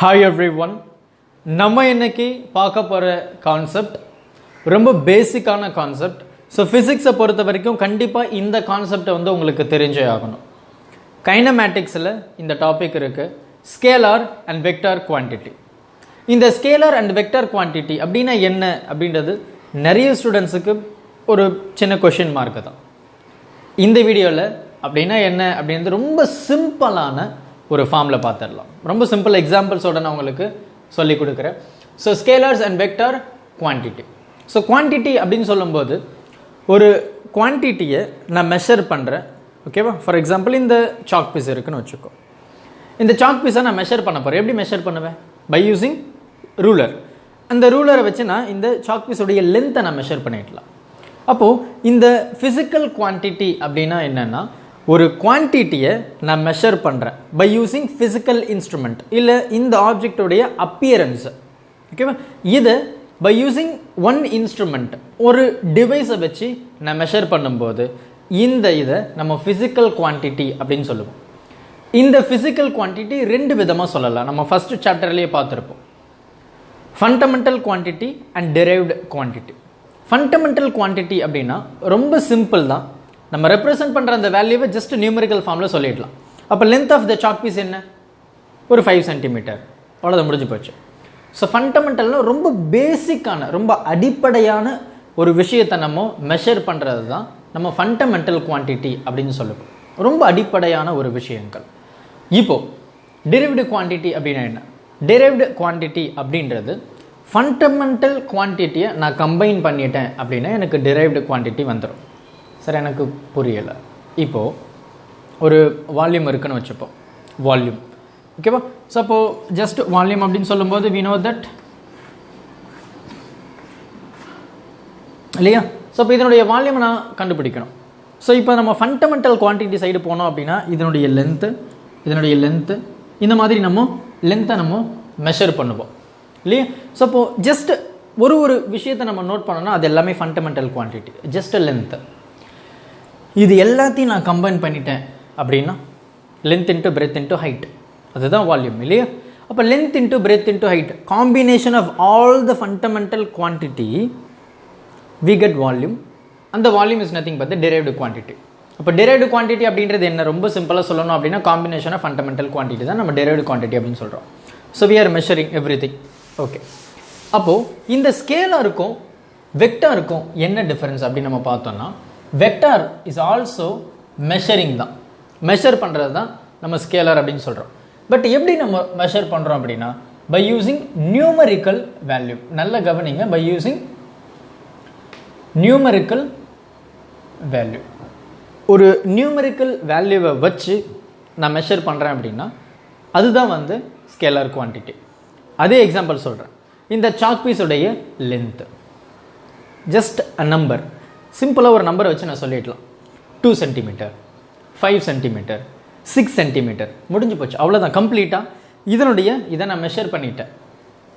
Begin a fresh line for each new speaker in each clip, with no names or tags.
Hi everyone. நம்ம இன்னைக்கு பார்க்க போற கான்செப்ட் ரொம்ப பேசிக்கான கான்செப்ட். ஸோ ஃபிசிக்ஸை பொறுத்த வரைக்கும் கண்டிப்பாக இந்த கான்செப்டை உங்களுக்கு தெரிஞ்சே ஆகணும். கைனமேட்டிக்ஸில் இந்த டாபிக் இருக்கு, ஸ்கேலார் அண்ட் வெக்டார் குவான்டிட்டி. இந்த ஸ்கேலார் அண்ட் வெக்டார் குவான்டிட்டி அப்படின்னா என்ன அப்படின்றது நிறைய ஸ்டூடெண்ட்ஸுக்கு ஒரு சின்ன கொஷின் மார்க் தான். இந்த வீடியோவில் அப்படின்னா என்ன அப்படின்றது ரொம்ப சிம்பிளான ஒரு ஃபார்மில் பார்த்துடலாம். ரொம்ப சிம்பிள் எக்ஸாம்பிள்ஸோட நான் உங்களுக்கு சொல்லி கொடுக்குறேன். So scalars and vector quantity. So quantity அப்படின்னு சொல்லும்போது ஒரு குவான்டிட்டியை நான் மெஷர் பண்ணுறேன், ஓகேவா? ஃபார் எக்ஸாம்பிள் இந்த சாக் பீஸ் இருக்குன்னு வச்சுக்கோ. இந்த சாக் பீஸை நான் மெஷர் பண்ண போகிறேன். எப்படி மெஷர் பண்ணுவேன்? By using ruler. அந்த ரூலரை வச்சு நான் இந்த சாக் பீஸோடைய லென்த்தை நான் மெஷர் பண்ணிடலாம். அப்போது இந்த ஃபிசிக்கல் குவான்டிட்டி அப்படின்னா என்னென்னா, ஒரு குவான்டிட்டியை நான் மெஷர் பண்ணுறேன் பை யூஸிங் ஃபிசிக்கல் இன்ஸ்ட்ருமெண்ட், இல்லை இந்த ஆப்ஜெக்டோடைய அப்பியரன்ஸு, ஓகேவா? இதை பை யூஸிங் ஒன் இன்ஸ்ட்ருமெண்ட், ஒரு டிவைஸை வச்சு நான் மெஷர் பண்ணும்போது இதை நம்ம ஃபிசிக்கல் குவான்டிட்டி அப்படின்னு சொல்லுவோம். இந்த ஃபிசிக்கல் குவான்டிட்டி ரெண்டு விதமாக சொல்லலாம். நம்ம ஃபர்ஸ்ட் சாப்டர்லேயே பார்த்துருப்போம், fundamental quantity and derived quantity. Fundamental quantity அப்படின்னா ரொம்ப சிம்பிள் தான். நம்ம ரெப்ரசென்ட் பண்ணுற அந்த வேல்யூவை ஜஸ்ட் நியூமரிக்கல் ஃபார்மில் சொல்லிடலாம். அப்போ length of the chalk piece என்ன? ஒரு 5 சென்டிமீட்டர், அவ்வளோதான், முடிஞ்சு போச்சு. ஸோ ஃபண்டமெண்டல்னா ரொம்ப பேசிக்கான, ரொம்ப அடிப்படையான ஒரு விஷயத்தை நம்ம மெஷர் பண்ணுறது தான் நம்ம ஃபண்டமெண்டல் குவான்டிட்டி அப்படின்னு சொல்லுவோம். ரொம்ப அடிப்படையான ஒரு விஷயங்கள். இப்போது டெரைவ்டு குவான்டிட்டி அப்படின்னா என்ன? டெரைவ்டு குவான்டிட்டி அப்படின்றது ஃபண்டமெண்டல் குவான்டிட்டியை நான் கம்பைன் பண்ணிட்டேன் அப்படின்னா எனக்கு டெரைவ்டு குவான்டிட்டி வந்துடும். சரி, எனக்கு புரியலை. இப்போது ஒரு வால்யூம் இருக்குன்னு வச்சுப்போம், வால்யூம், ஓகேவா? ஸோ அப்போது ஜஸ்ட் வால்யூம் அப்படின்னு சொல்லும்போது we know that, இல்லையா? ஸோ இப்போ இதனுடைய வால்யூமை நான் கண்டுபிடிக்கணும். ஸோ இப்போ நம்ம ஃபண்டமெண்டல் குவான்டிட்டி சைடு போனோம் அப்படின்னா இதனுடைய லென்த்து இந்த மாதிரி நம்ம லென்த்தை நம்ம மெஷர் பண்ணுவோம், இல்லையா? ஸோ அப்போது ஜஸ்ட் ஒரு விஷயத்தை நம்ம நோட் பண்ணோம்னா அது எல்லாமே ஃபண்டமெண்டல் குவான்டிட்டி, ஜஸ்ட் லென்த்து. இது எல்லாத்தையும் நான் கம்பைன் பண்ணிட்டேன் அப்படின்னா length into breadth into height, அதுதான் வால்யூம், இல்லையா? அப்போ length into breadth into height, combination of all the fundamental quantity we get volume. அந்த volume is nothing but the derived quantity. அப்போ டெரைவ்டு குவான்டிட்டி அப்படின்றது என்ன? ரொம்ப சிம்பிளாக சொல்லணும் அப்படின்னா காம்பினேஷன் ஆஃப் ஃபண்டமெண்டல் குவான்டிட்டி தான் நம்ம டெரைவ்டு குவான்டிட்டி அப்படின்னு சொல்கிறோம். So we are measuring every thing, okay. அப்போது இந்த ஸ்கேலாருக்கும் வெக்டாருக்கும் என்ன டிஃபரன்ஸ் அப்படின்னு நம்ம பார்த்தோம்னா, வெக்டார் இஸ் ஆல்சோ மெஷரிங் தான், மெஷர் பண்ணுறது தான் நம்ம ஸ்கேலார் அப்படின்னு சொல்கிறோம். பட் எப்படி நம்ம மெஷர் பண்ணுறோம் அப்படின்னா பை யூஸிங் நியூமரிக்கல் வேல்யூ. நல்ல கவனிங்க, பை யூஸிங் நியூமரிக்கல் வேல்யூ. ஒரு நியூமரிக்கல் வேல்யூவை வச்சு நான் மெஷர் பண்ணுறேன் அப்படின்னா அதுதான் ஸ்கேலார் குவான்டிட்டி. அதே எக்ஸாம்பிள் சொல்கிறேன். இந்த சாக் பீஸுடைய லென்த் ஜஸ்ட் அ நம்பர், சிம்பிளாக ஒரு நம்பரை வச்சு நான் சொல்லிடலாம். 2 சென்டிமீட்டர், 5 சென்டிமீட்டர், 6 சென்டிமீட்டர், முடிஞ்சு போச்சு, அவ்வளோதான், கம்ப்ளீட்டாக இதை நான் மெஷர் பண்ணிட்டேன்,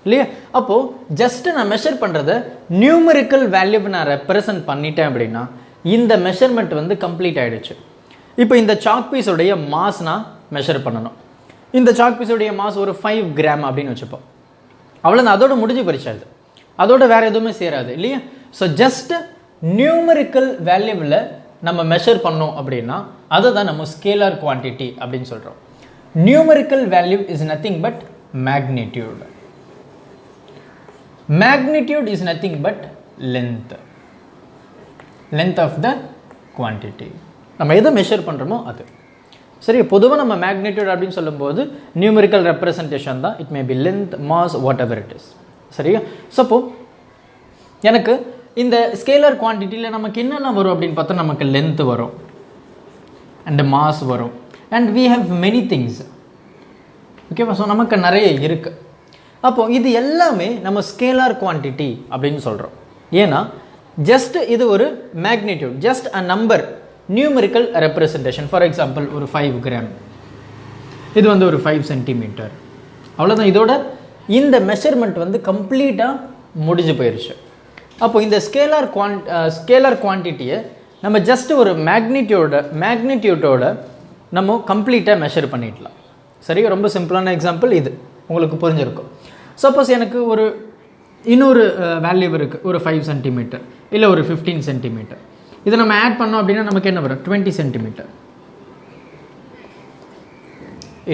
இல்லையா? அப்போது ஜஸ்ட் நான் மெஷர் பண்ணுறத நியூமரிக்கல் வேல்யூவை நான் ரெப்ரசன்ட் பண்ணிட்டேன் அப்படின்னா இந்த மெஷர்மெண்ட் கம்ப்ளீட் ஆகிடுச்சு. இப்போ இந்த சாக் பீஸுடைய மாஸ் நான் மெஷர் பண்ணணும். இந்த சாக் பீஸுடைய மாஸ் ஒரு 5 கிராம் அப்படின்னு வச்சுப்போம், அவ்வளோதான், அதோட முடிஞ்சு பறிச்சாது, அதோட வேற எதுவுமே சேராது, இல்லையா? ஸோ ஜஸ்ட் நியூமரிக்கல் வேல்யூவில் நம்ம மெஷர் பண்ணோம் அப்படின்னா அதை தான் நம்ம ஸ்கேலார் குவான்டிட்டி அப்படின்னு சொல்கிறோம். Numerical value is nothing but magnitude. Magnitude is nothing but length of the quantity. நம்ம எதை மெஷர் பண்ணுறோமோ அது. சரி, பொதுவாக நம்ம மேக்னிடியூட் அப்படின்னு சொல்லும்போது நியூமரிக்கல் ரெப்ரசன்டேஷன் தான். It may be length, mass, what ever it is, சரியா? சப்போ எனக்கு இந்த ஸ்கேலார் குவான்டிட்டியில் நமக்கு என்னென்ன வரும் அப்படின்னு பார்த்தா நமக்கு லென்த் வரும் அண்ட் மாஸ் வரும் and we have many things, ஓகேவா? ஸோ நமக்கு நிறைய இருக்குது. அப்போது இது எல்லாமே நம்ம ஸ்கேலார் குவான்டிட்டி அப்படின்னு சொல்கிறோம். ஏன்னா ஜஸ்ட் இது ஒரு magnitude, just a number, numerical representation. For example ஒரு 5 கிராம், இது ஒரு 5 சென்டிமீட்டர், அவ்வளோதான். இதோட இந்த மெஷர்மெண்ட் கம்ப்ளீட்டாக முடிஞ்சு போயிடுச்சு. அப்போ இந்த ஸ்கேலார் குவான்டிட்டியை நம்ம ஜஸ்ட் ஒரு மேக்னிடியூட்டோட நம்ம கம்ப்ளீட்டாக மெஷர் பண்ணிடலாம். சரி, ரொம்ப சிம்பிளான எக்ஸாம்பிள் இது. உங்களுக்கு புரிஞ்சிருக்கும். சப்போஸ் எனக்கு ஒரு இன்னொரு வேல்யூ இருக்குது, ஒரு 5 சென்டிமீட்டர் இல்லை ஒரு 15 சென்டிமீட்டர். இதை நம்ம ஆட் பண்ணோம் அப்படின்னா நமக்கு என்ன வரும்? 20 சென்டிமீட்டர்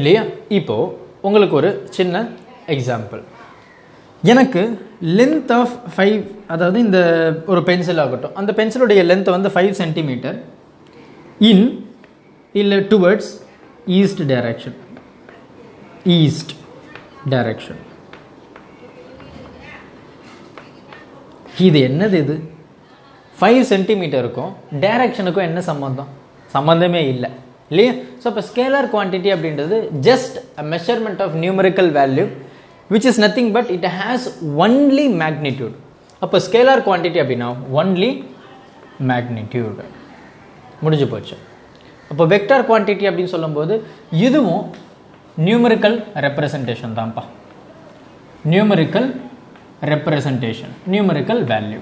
இல்லையா? இப்போது உங்களுக்கு ஒரு சின்ன எக்ஸாம்பிள். எனக்கு லென்த் ஆஃப் 5, அதாவது இந்த ஒரு பென்சில் ஆகட்டும், அந்த பென்சிலுடைய லென்த் வந்து 5 சென்டிமீட்டர் இன் இல்லை towards east direction. East direction. இது என்னது? இது 5 சென்டிமீட்டருக்கும் டைரக்ஷனுக்கும் என்ன சம்பந்தம்? சம்பந்தமே இல்லை இல்லையா? ஸோ இப்போ ஸ்கேலார் குவான்டிட்டி அப்படின்றது just a measurement of numerical value which is nothing but it has only magnitude. அப்போ ஸ்கேலார் குவான்டிட்டி அப்படின்னா only magnitude. முடிஞ்சு போச்சு. அப்போ வெக்டார் குவான்டிட்டி அப்படின்னு சொல்லும்போது இதுவும் நியூமரிக்கல் ரெப்ரசன்டேஷன் தான்ப்பா. Numerical representation, numerical value.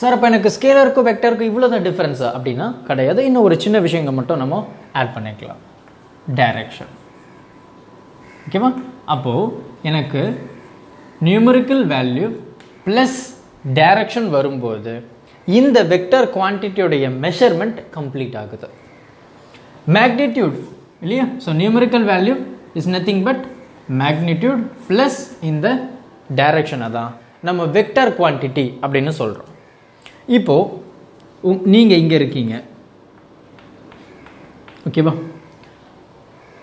Sir அப்போ எனக்கு ஸ்கேலருக்கும் வெக்டருக்கும் இவ்வளோ தான் டிஃப்ரென்ஸா அப்படின்னா கிடையாது. இன்னும் ஒரு சின்ன விஷயங்கள் மட்டும் நம்ம ஆட் பண்ணிக்கலாம். டைரக்ஷன். ஓகேவா? அப்போது எனக்கு நியூமரிக்கல் வேல்யூ ப்ளஸ் டைரக்ஷன் வரும்போது இந்த வெக்டர் குவான்டிட்டியோடைய மெஷர்மெண்ட் கம்ப்ளீட் ஆகுது. மேக்னிடியூட் இல்லையா? So numerical value is nothing but magnitude plus இந்த டைரக்ஷனை தான் நம்ம வெக்டர் குவான்டிட்டி அப்படின்னு சொல்கிறோம். இப்போது நீங்கள் இங்கே இருக்கீங்க, ஓகேவா?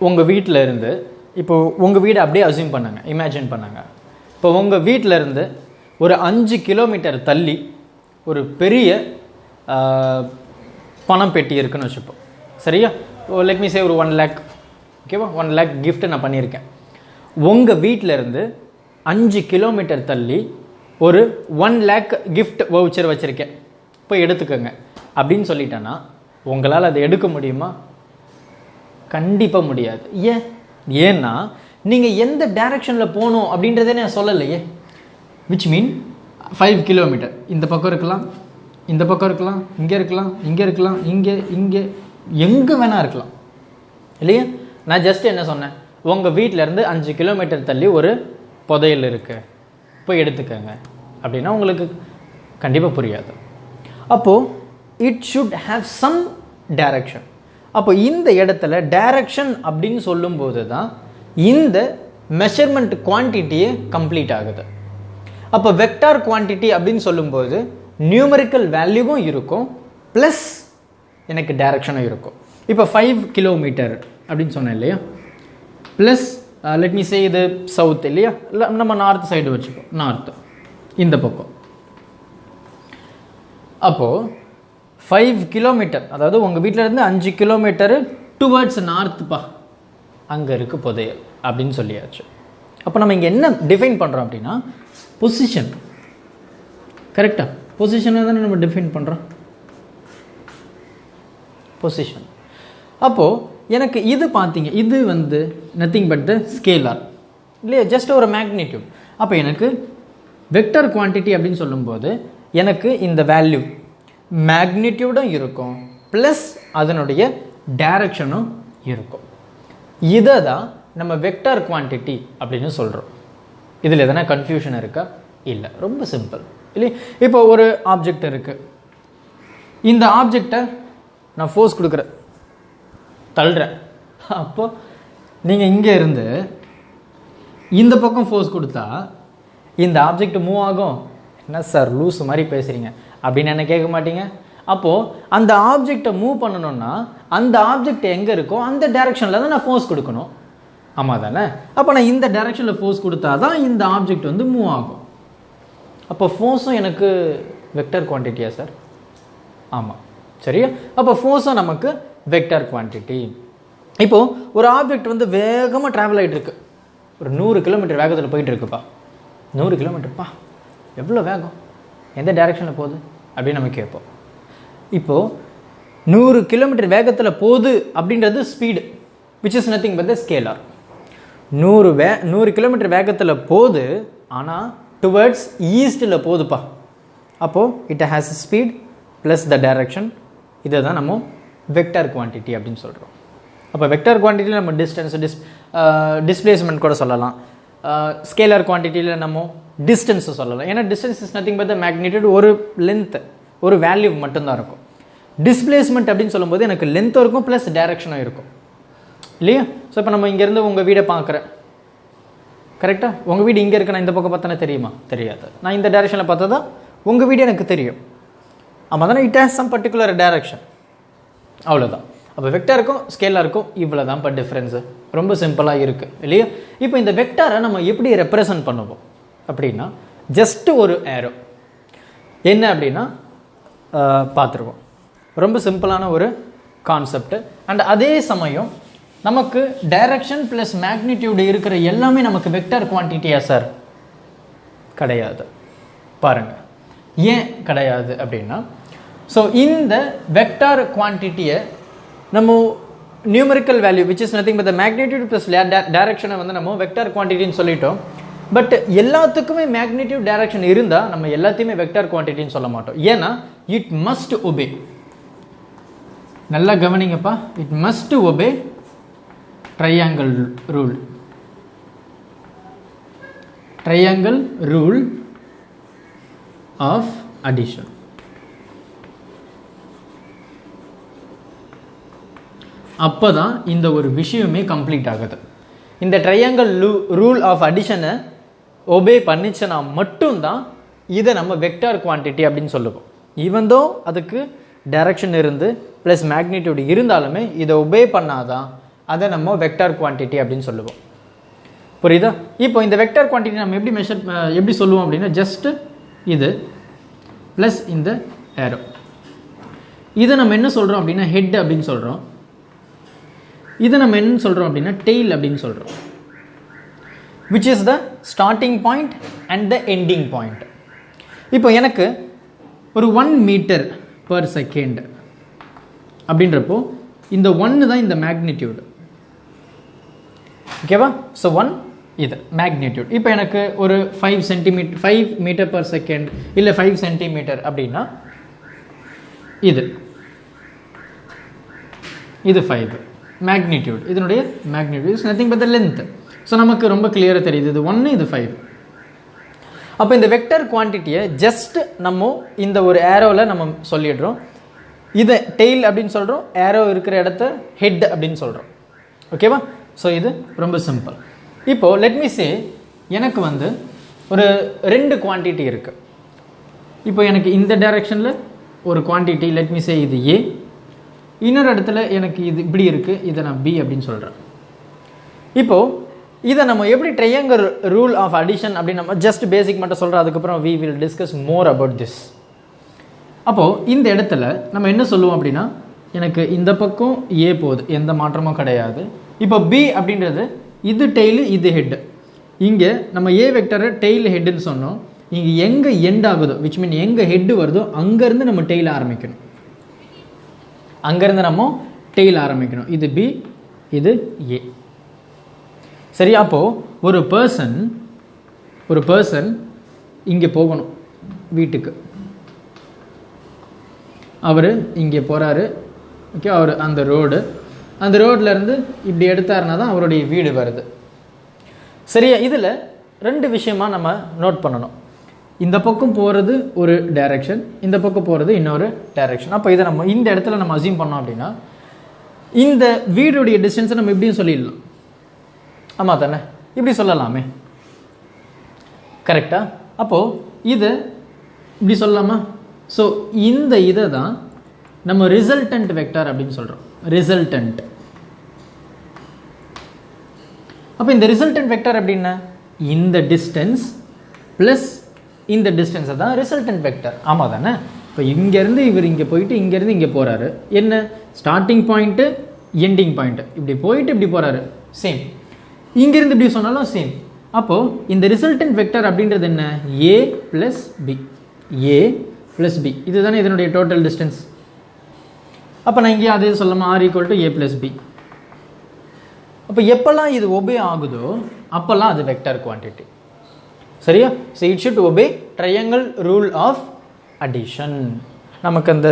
உங்கள் வீட்டில் இருந்து இப்போது உங்கள் வீடு அப்படியே அசியூம் பண்ணாங்க, இமேஜின் பண்ணாங்க. இப்போ உங்கள் வீட்டில் இருந்து ஒரு 5 கிலோமீட்டர் தள்ளி ஒரு பெரிய பணம் பெட்டி இருக்குன்னு வச்சுப்போம். சரியா? லெட் மீ சே ஒரு 1 lakh. ஓகேவா? 1 lakh கிஃப்ட் நான் பண்ணியிருக்கேன். உங்கள் வீட்டில் இருந்து 5 கிலோமீட்டர் தள்ளி ஒரு 1 lakh கிஃப்ட் வவுச்சர் வச்சுருக்கேன், போய் எடுத்துக்கோங்க அப்படின்னு சொல்லிட்டேன்னா உங்களால் அதை எடுக்க முடியுமா? கண்டிப்பாக முடியாது. ஏன்னா நீங்கள் எந்த டைரக்ஷனில் போகணும் அப்படின்றதே நான் சொல்லலையே. விச் மீன் 5 கிலோமீட்டர் இந்த பக்கம் இருக்கலாம், இந்த பக்கம் இருக்கலாம், இங்கே இருக்கலாம், இங்கே இருக்கலாம், இங்கே எங்கே வேணால் இருக்கலாம் இல்லையா? நான் ஜஸ்ட் என்ன சொன்னேன், உங்கள் வீட்டிலேருந்து 5 கிலோமீட்டர் தள்ளி ஒரு புதையல் இருக்குது, போய் எடுத்துக்கோங்க அப்படின்னா உங்களுக்கு கண்டிப்பாக புரியாது. அப்போது it should have some direction. அப்போ இந்த இடத்துல டைரக்ஷன் அப்படின்னு சொல்லும்போது தான் இந்த மெஷர்மெண்ட் குவான்டிட்டியே கம்ப்ளீட் ஆகுது. அப்போ வெக்டார் குவான்டிட்டி அப்படின்னு சொல்லும்போது நியூமரிக்கல் வேல்யூவும் இருக்கும் ப்ளஸ் எனக்கு டைரக்ஷனும் இருக்கும். இப்போ 5 கிலோமீட்டர் அப்படின்னு சொன்னேன் இல்லையா? ப்ளஸ் லெட் மீ சே இது சவுத் இல்லையா? இல்லை நம்ம நார்த் சைடு வச்சுக்கோ, நார்த் இந்த பக்கம். அப்போது 5 கிலோமீட்டர், அதாவது உங்கள் வீட்டிலேருந்து 5 கிலோமீட்டரு டுவர்ட்ஸ் நார்த்துப்பா, அங்கே இருக்குது புதையல் அப்படின்னு சொல்லியாச்சு. அப்போ நம்ம இங்கே என்ன டிஃபைன் பண்ணுறோம் அப்படின்னா பொசிஷன். கரெக்டாக பொசிஷனை தானே நம்ம டிஃபைன் பண்ணுறோம், பொசிஷன். அப்போது எனக்கு இது பார்த்தீங்க, இது வந்து நத்திங் பட் த ஸ்கேலார் இல்லையா? ஜஸ்ட் ஒரு மேக்னிடியூட். அப்போ எனக்கு வெக்டர் குவான்டிட்டி அப்படின்னு சொல்லும்போது எனக்கு இந்த வேல்யூ மேக்னிடியூடும் இருக்கும் ப்ளஸ் அதனுடைய டைரக்ஷனும் இருக்கும். இதை தான் நம்ம வெக்டர் குவான்டிட்டி அப்படின்னு சொல்கிறோம். இதில் எதனா கன்ஃபியூஷன் இருக்கா? இல்லை, ரொம்ப சிம்பிள் இல்லையா? இப்போ ஒரு ஆப்ஜெக்ட் இருக்குது, இந்த ஆப்ஜெக்டை நான் ஃபோர்ஸ் கொடுக்குறேன், தள்ளுறேன். அப்போ நீங்கள் இங்கே இருந்து இந்த பக்கம் ஃபோர்ஸ் கொடுத்தா இந்த ஆப்ஜெக்ட் மூவ் ஆகும். என்ன சார் லூஸ் மாதிரி பேசுகிறீங்க அப்படின்னு என்ன கேட்க மாட்டீங்க? அப்போது அந்த ஆப்ஜெக்டை மூவ் பண்ணணும்னா அந்த ஆப்ஜெக்ட் எங்கே இருக்கோ அந்த டைரக்ஷனில் தான் நான் ஃபோர்ஸ் கொடுக்கணும். ஆமாம் தானே? அப்போ நான் இந்த டைரக்ஷனில் ஃபோர்ஸ் கொடுத்தா தான் இந்த ஆப்ஜெக்ட் வந்து மூவ் ஆகும். அப்போ ஃபோர்ஸும் எனக்கு வெக்டர் குவான்டிட்டியா சார்? ஆமாம், சரியா? அப்போ ஃபோர்ஸும் நமக்கு வெக்டர் குவான்டிட்டி. இப்போது ஒரு ஆப்ஜெக்ட் வந்து வேகமாக ட்ராவல் ஆகிட்டு இருக்கு, ஒரு 100 கிலோமீட்டர் வேகத்தில் போயிட்டு இருக்குப்பா. 100 கிலோமீட்டர்ப்பா, எவ்வளோ வேகம், எந்த டைரக்ஷனில் போகுது அப்படின்னு நம்ம கேட்போம். இப்போது 100 கிலோமீட்டர் வேகத்தில் போகுது அப்படின்றது speed, which is nothing but the scalar. 100 kilometre வேகத்தில் போகுது, ஆனால் டுவர்ட்ஸ் ஈஸ்டில் போகுதுப்பா. அப்போது it has speed plus the direction. இதை தான் நம்ம வெக்டர் குவான்டிட்டி அப்படின்னு சொல்கிறோம். அப்போ வெக்டர் குவான்டிட்டியில் நம்ம டிஸ்டன்ஸ் டிஸ்பிளேஸ்மெண்ட் கூட சொல்லலாம். ஸ்கேலர் குவான்டிட்டியில் நம்ம டிஸ்டன்ஸை சொல்லலாம். ஏன்னா distance is nothing but the magnitude, ஒரு லென்த் ஒரு வேல்யூ மட்டும்தான் இருக்கும். டிஸ்பிளேஸ்மெண்ட் அப்படின்னு சொல்லும்போது எனக்கு லென்த்தும் இருக்கும் ப்ளஸ் டைரக்ஷனும் இருக்கும் இல்லையா? ஸோ இப்போ நம்ம இங்கேருந்து உங்கள் வீடை பார்க்குறேன், கரெக்டாக? உங்கள் வீடு இங்கே இருக்கு, நான் இந்த பக்கம் பார்த்தோன்னா தெரியுமா? தெரியாது. நான் இந்த டைரக்ஷனில் பார்த்தா தான் உங்கள் வீடு எனக்கு தெரியும். ஆமாம் தானே? It has some particular direction, அவ்வளோதான். அப்போ வெக்டாருக்கும் ஸ்கேலாருக்கும் இவ்வளோ தான் இப்போ டிஃப்ரென்ஸு. ரொம்ப சிம்பிளாக இருக்குது இல்லையா? இப்போ இந்த வெக்டாரை நம்ம எப்படி ரெப்ரசன்ட் பண்ணுவோம் அப்படின்னா, ஜஸ்ட்டு ஒரு ஏரோ என்ன அப்படின்னா பார்த்துருவோம். ரொம்ப சிம்பிளான ஒரு கான்செப்ட். அண்ட் அதே சமயம் நமக்கு டைரக்ஷன் ப்ளஸ் மேக்னிடியூடு இருக்கிற எல்லாமே நமக்கு வெக்டார் குவான்டிட்டியா சார்? கிடையாது. பாருங்கள் ஏன் கிடையாது அப்படின்னா, ஸோ இந்த வெக்டார் குவான்டிட்டியை நம்ம numerical value which is nothing but the magnitude plus டைரக்ஷனை வந்து நம்ம வெக்டார் குவான்டிட்டின்னு சொல்லிட்டோம். பட் எல்லாத்துக்குமே மேக்னிடியூட் டைரக்ஷன் இருந்தால் நம்ம எல்லாத்தையுமே வெக்டார் குவான்டிட்டின்னு சொல்ல மாட்டோம். ஏன்னா இட் மஸ்ட் ஒபே, நல்லா கவனிங்கப்பா, it must obey triangle rule. Triangle rule of addition. அப்போ தான் இந்த ஒரு விஷயமே கம்ப்ளீட் ஆகுது. இந்த ட்ரையாங்கிள் ரூல் ஆஃப் அடிஷனை ஒபே பண்ணிச்சுன்னா மட்டும்தான் இதை நம்ம வெக்டார் குவான்டிட்டி அப்படின்னு சொல்லுவோம். ஈவன் தோ அதுக்கு டைரக்ஷன் இருந்து ப்ளஸ் மேக்னிடியூட் இருந்தாலுமே இதை ஒபே பண்ணாதான் அதை நம்ம வெக்டார் குவான்டிட்டி அப்படின்னு சொல்லுவோம். புரியுதா? இப்போ இந்த வெக்டார் குவான்டிட்டி நம்ம எப்படி சொல்லுவோம் அப்படின்னா, ஜஸ்ட் இது ப்ளஸ் இந்த ஏரோ, இதை நம்ம என்ன சொல்கிறோம் அப்படின்னா ஹெட் அப்படின்னு சொல்கிறோம். இதை நம்ம என்ன சொல்கிறோம் அப்படின்னா டெய்ல் அப்படின்னு சொல்கிறோம். Which is the starting point and the ending point. இப்போ எனக்கு ஒரு 1 மீட்டர் பர் செகண்ட் அப்படின்றப்போ இந்த 1 தான் இந்த மேக்னிடியூடு, ஓகேவா? ஸோ 1 இது மேக்னிடியூட். இப்போ எனக்கு ஒரு 5 மீட்டர் பர் செகண்ட் இல்லை 5 சென்டிமீட்டர் அப்படின்னா இது 5 மேக்னிடியூட். இதனுடைய magnitude is nothing but the length. So நமக்கு ரொம்ப கிளியராக தெரியுது, இது 1 இது 5. அப்போ இந்த வெக்டர் குவான்டிட்டியை ஜஸ்ட் நம்ம இந்த ஒரு ஏரோவில் நம்ம சொல்லிடுறோம். இதை டெய்ல் அப்படின்னு சொல்கிறோம், ஏரோ இருக்கிற இடத்த ஹெட் அப்படின்னு சொல்கிறோம், ஓகேவா? ஸோ இது ரொம்ப சிம்பிள். இப்போது லெட் மீ சே எனக்கு வந்து ஒரு 2 குவான்டிட்டி இருக்குது. இப்போ எனக்கு இந்த டைரெக்ஷனில் ஒரு குவான்டிட்டி, லெட் மீ சே இது ஏ, இன்னொரு இடத்துல எனக்கு இது இப்படி இருக்குது, இதை நான் பி அப்படின்னு சொல்கிறேன். இப்போது இதை நம்ம எப்படி ட்ரையாங்கிள் ரூல் ஆஃப் அடிஷன் அப்படின்னு நம்ம ஜஸ்ட் பேசிக் மட்டும் சொல்கிறோம். அதுக்கப்புறம் we will discuss more about this. அப்போது இந்த இடத்துல நம்ம என்ன சொல்லுவோம் அப்படின்னா, எனக்கு இந்த பக்கம் ஏ போகுது, எந்த மாற்றமும் கிடையாது. இப்போ பி அப்படின்றது இது டெய்லு இது ஹெட்டு. இங்கே நம்ம ஏ வெக்டரை டெய்ல் ஹெட்டுன்னு சொன்னோம். இங்கே எங்கே எண்ட் ஆகுதோ விச் மீன் எங்கே ஹெட்டு வருதோ அங்கேருந்து நம்ம டெய்ல் ஆரம்பிக்கணும். அங்கேருந்து நம்ம டெய்ல் ஆரம்பிக்கணும். இது பி, இது ஏ. சரி, அப்போது ஒரு பர்சன் இங்கே போகணும் வீட்டுக்கு. அவர் இங்கே போகிறாரு, ஓகே? அவர் அந்த ரோட்லேருந்து இப்படி எடுத்தாருன்னா தான் அவருடைய வீடு வருது. சரியா? இதில் 2 விஷயமா நம்ம நோட் பண்ணணும். இந்த பக்கம் போகிறது ஒரு டைரக்ஷன், இந்த பக்கம் போகிறது இன்னொரு டைரக்ஷன். அப்போ இதை நம்ம இந்த இடத்துல நம்ம அசியூம் பண்ணோம் அப்படின்னா இந்த வீடுடைய டிஸ்டன்ஸை நம்ம இப்படியும் சொல்லிடலாம். ஆமாம் தானே? இப்படி சொல்லலாமே, கரெக்டாக? அப்போது இதை இப்படி சொல்லலாமா? ஸோ இந்த இதை தான் நம்ம ரிசல்டன்ட் வெக்டார் அப்படின்னு சொல்கிறோம். ரிசல்டன்ட். அப்போ இந்த ரிசல்டன்ட் வெக்டார் அப்படின்னா இந்த டிஸ்டன்ஸ் ப்ளஸ் இந்த டிஸ்டன்ஸை தான் ரிசல்டன்ட் வெக்டார். ஆமாம் தானே? இப்போ இங்கேருந்து இவர் இங்கே போயிட்டு இங்கேருந்து இங்கே போகிறாரு. என்ன ஸ்டார்டிங் பாயிண்ட்டு எண்டிங் பாயிண்ட்டு, இப்படி போயிட்டு இப்படி போகிறாரு, சேம். இங்கேருந்து இப்படி சொன்னாலும் சேம். அப்போது இந்த ரிசல்டன்ட் வெக்டார் அப்படின்றது என்ன? A plus B. A plus B, இதுதானே இதனுடைய டோட்டல் டிஸ்டன்ஸ். அப்போ நான் இங்கே அதே சொல்லலாமா? R equal to A plus B. அப்போ எப்போல்லாம் இது ஒபே ஆகுதோ அப்போல்லாம் அது வெக்டார் குவான்டிட்டி. சரியா? So it should obey triangle rule of addition. நமக்கு அந்த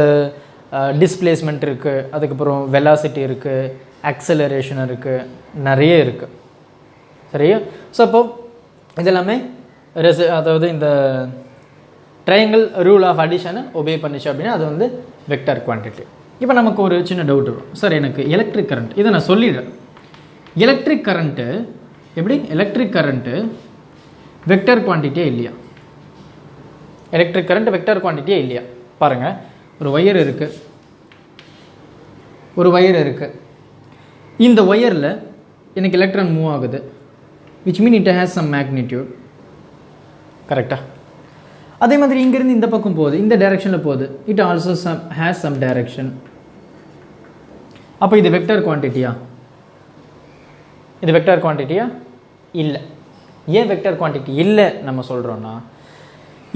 டிஸ்பிளேஸ்மெண்ட் இருக்குது, அதுக்கப்புறம் வெலாசிட்டி இருக்குது, ஆக்சலரேஷன் இருக்குது, நிறைய இருக்குது. சரியா? ஸோ அப்போ இதெல்லாமே அதாவது இந்த ட்ரையாங்கிள் ரூல் ஆஃப் அடிஷனை ஒபே பண்ணிச்சு அப்படின்னா அது வந்து வெக்டர் குவான்டிட்டி. இப்போ நமக்கு ஒரு சின்ன டவுட் வரும், சார் எனக்கு எலக்ட்ரிக் கரண்ட், இதை நான் சொல்லிடுறேன். எலக்ட்ரிக் கரண்ட்டு எப்படி? எலக்ட்ரிக் கரண்ட்டு வெக்டர் குவான்டிட்டியே இல்லையா? எலக்ட்ரிக் கரண்ட் வெக்டர் குவான்டிட்டியே இல்லையா? பாருங்கள், ஒரு ஒயர் இருக்குது, இந்த ஒயரில் எனக்கு எலக்ட்ரான் மூவ் ஆகுது, which mean it has some magnitude. கரெக்டாக? அதே மாதிரி இங்கேருந்து இந்த பக்கம் போகுது, இந்த டைரெக்ஷனில் போகுது, it also has some direction. அப்போ இது வெக்டர் குவான்டிட்டியா? இது வெக்டர் குவான்டிட்டியா? இல்லை. ஏன் வெக்டர் குவான்டிட்டி இல்லை நம்ம சொல்கிறோன்னா,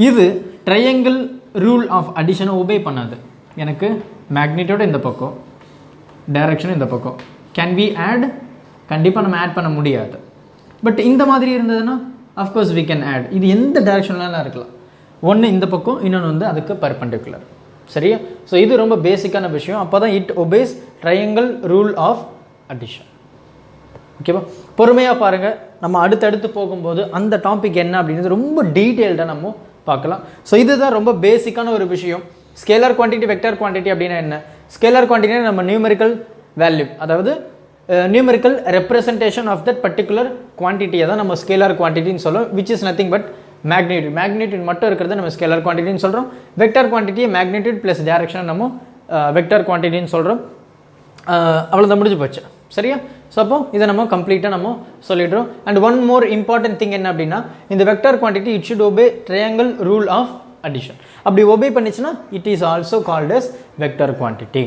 இது ட்ரையாங்கிள் ரூல் ஆஃப் அடிஷனை ஒபே பண்ணாது. எனக்கு மேக்னிடியூட் இந்த பக்கம், டைரக்ஷன் இந்த பக்கம். Can we add? கண்டிப்பாக நம்ம ஆட் பண்ண முடியாது. பட் இந்த மாதிரி இருந்ததுன்னா அஃப்கோர்ஸ் வி கேன் ஆட். இது எந்த டைரக்ஷன்லாம் இருக்கலாம், ஒன்று இந்த பக்கம், இன்னொன்று வந்து அதுக்கு பர்பெண்டிகுலர். சரியா? ஸோ இது ரொம்ப பேசிக்கான விஷயம். அப்போ தான் it obeys triangle rule of addition. ஓகேவா? பொறுமையாக பாருங்கள், நம்ம அடுத்தடுத்து போகும்போது அந்த டாபிக் என்ன அப்படின்றது ரொம்ப டீட்டெயில்டாக நம்ம பார்க்கலாம். ஸோ இதுதான் ரொம்ப பேசிக்கான ஒரு விஷயம். ஸ்கேலர் குவான்டிட்டி, வெக்டர் குவான்டிட்டி அப்படின்னா என்ன? ஸ்கேலர் குவான்டிட்டினா நம்ம நியூமெரிக்கல் வேல்யூ, அதாவது numerical representation of that particular குவான்டிட்டியை தான் நம்ம ஸ்கேலர் குவான்டிட்டின்னு சொல்லுவோம், which is nothing but magnitude. Magnitude மட்டும் இருக்கிறத நம்ம ஸ்கேலர் குவான்டிட்டின்னு சொல்கிறோம். வெக்டர் குவான்டிட்டியை மேக்னிடியூட் ப்ளஸ் டைரக்ஷன் நம்ம வெக்டர் குவான்டிட்டின்னு சொல்கிறோம். அவ்வளோதான், முடிஞ்சு போச்சு. சரியா? ஸோ அப்போ இதை நம்ம கம்ப்ளீட்டாக நம்ம சொல்லிடுறோம். And one more important thing என்ன அப்படின்னா, இந்த vector quantity it should obey triangle rule of addition. அப்படி ஒபே பண்ணிச்சுன்னா it is also called as vector quantity.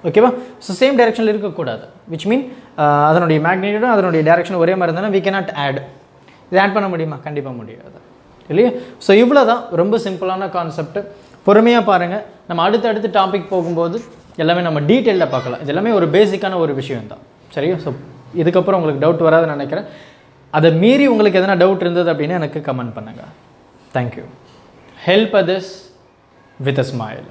ஓகேவா? ஸோ சேம் டைரக்ஷனில் இருக்கக்கூடாது, விச் மீன் அதனுடைய மேக்னிடியூடும் அதனுடைய டைரக்ஷன் ஒரே மாதிரி இருந்தாலும் வி கேனாட் ஆட். இது ஆட் பண்ண முடியுமா? கண்டிப்பாக முடியாது, இல்லையா? ஸோ இவ்வளோ தான், ரொம்ப சிம்பிளான கான்செப்ட். பொறுமையாக பாருங்கள், நம்ம அடுத்தடுத்து டாபிக் போகும்போது எல்லாமே நம்ம டீட்டெயிலில் பார்க்கலாம். இது எல்லாமே ஒரு பேசிக்கான ஒரு விஷயம் தான். சரியா? ஸோ இதுக்கப்புறம் உங்களுக்கு டவுட் வராதுன்னு நினைக்கிறேன். அதை மீறி உங்களுக்கு எதனா டவுட் இருந்தது அப்படின்னு எனக்கு கமெண்ட் பண்ணுங்கள். Thank you. Help others with a smile.